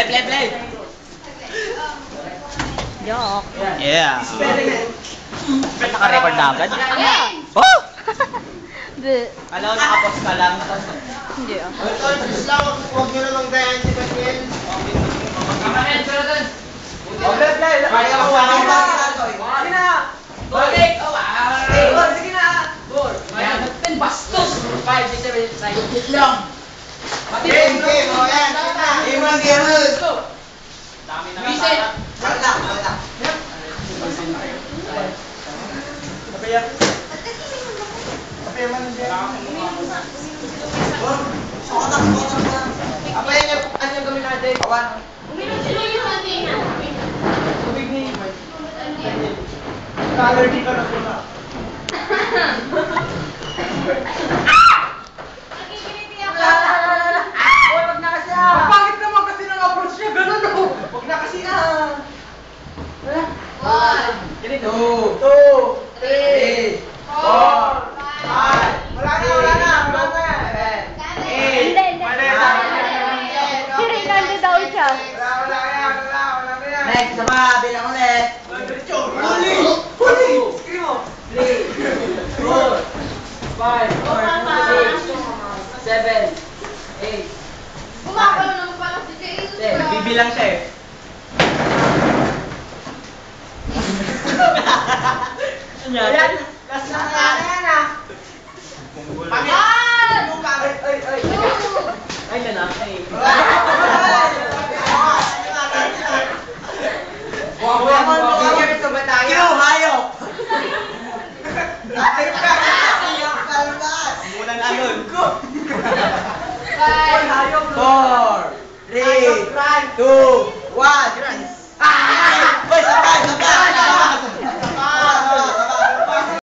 Play. Joke. Yeah. Ba't naka-record na agad? Yeah. Oh! Alam ko naka-pause ka lang. Hindi ah. Huwag nyo namang dayan si Basil. Play. Kaya ko wala na. Sige na. Balik! Sige na. Bastos! 5, 6, 7, 8, 9. Lang! Game. O yan. Game lang, game lang. Dami na Visit. Wala. Kapaya man dyan. Kapaya niyo, ano yung gawin natin? Awan. Tubig ni Imay. Allergy ka na po na. Wag na kasi ah! Bakit naman kasi nang approach niya? Ganun o! Wag na kasi ah! 1 2 3 4 5 Wala na! 8 Si Reynaldo daw siya. Wala yan! Next, sama, bilang ulit. Huli! Sige mo! 3, 4, 5, 6, 7, 8, 10. Nagbibilang siya eh. Ayan! Last na yan ah! Yung kabit! Ay! Ay, lalaki. Hayop! Muna na yun. 4, 3, 2, 1.